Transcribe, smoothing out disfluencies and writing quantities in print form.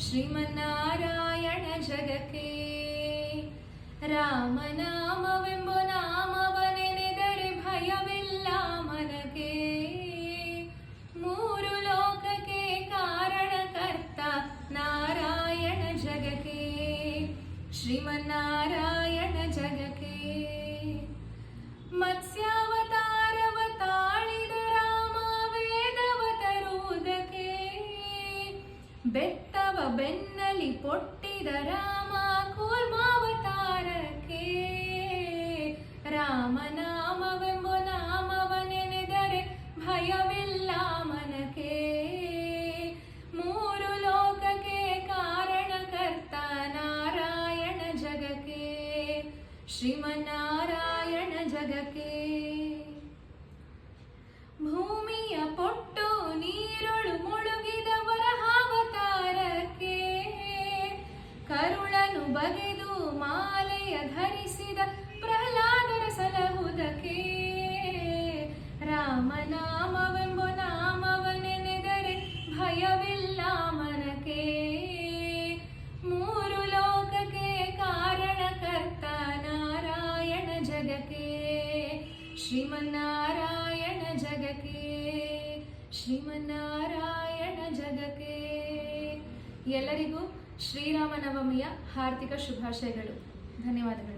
ಶ್ರೀಮನ್ನಾರಾಯಣ ಜಗಕ್ಕೆ. ರಾಮನಾಮವೆಂಬ ನಾಮವನೆನೆದರೆ ಭಯವಿಲ್ಲ ಮನಗೆ. ಮೂರು ಲೋಕಕ್ಕೆ ಕಾರಣಕರ್ತ ನಾರಾಯಣ ಜಗಕ್ಕೆ. ಶ್ರೀಮನ್ನಾರಾಯಣ ಜಗಕ್ಕೆ. ಮತ್ಸ್ಯಾವತಾರವ ತಾಳಿದ ರಾಮ ವೇದವ ತರುವುದಕ್ಕೆ. ಬೆತ್ತವ ಬೆನ್ನಲಿ ಪೊಟ್ಟಿದ ರಾಮ ಕೂರ್ಮಾವತಾರಕ್ಕೆ. ರಾಮನಾಮವೆಂಬ ನಾಮವನೆನೆದರೆ ಭಯವಿಲ್ಲ ಮನಕ್ಕೆ. ಮೂರು ಲೋಕಕ್ಕೆ ಕಾರಣಕರ್ತ ನಾರಾಯಣ ಜಗಕ್ಕೆ. ಶ್ರೀಮನ್ನಾರಾಯಣ ಜಗಕ್ಕೆ. ಭೂಮಿಯ ಪೊಟ್ಟು ನೀರೊಳು ಮುಳುಗಿದ ವರಹಾವತಾರಕ್ಕೆ. ಕರುಳನು ಬಗೆದು ಮಾಲೆಯ ಧರಿಸಿದ ಪ್ರಹ್ಲಾದರ ಸಲಹುದಕ್ಕೆ. ರಾಮನಾಮವೆಂಬ ನಾಮವನೆನೆದರೆ ಭಯವಿಲ್ಲ ಮನಕ್ಕೆ. ಮೂರು ಲೋಕಕ್ಕೆ ಕಾರಣಕರ್ತ ನಾರಾಯಣ ಜಗಕ್ಕೆ. ಶ್ರೀಮನ್ನಾರಾಯಣ ಜಗಕ್ಕೆ. ಶ್ರೀಮನ್ನಾರಾಯಣ ಜಗಕ್ಕೆ. ಎಲ್ಲರಿಗೂ ಶ್ರೀರಾಮನವಮಿಯ ಹಾರ್ದಿಕ ಶುಭಾಶಯಗಳು. ಧನ್ಯವಾದಗಳು.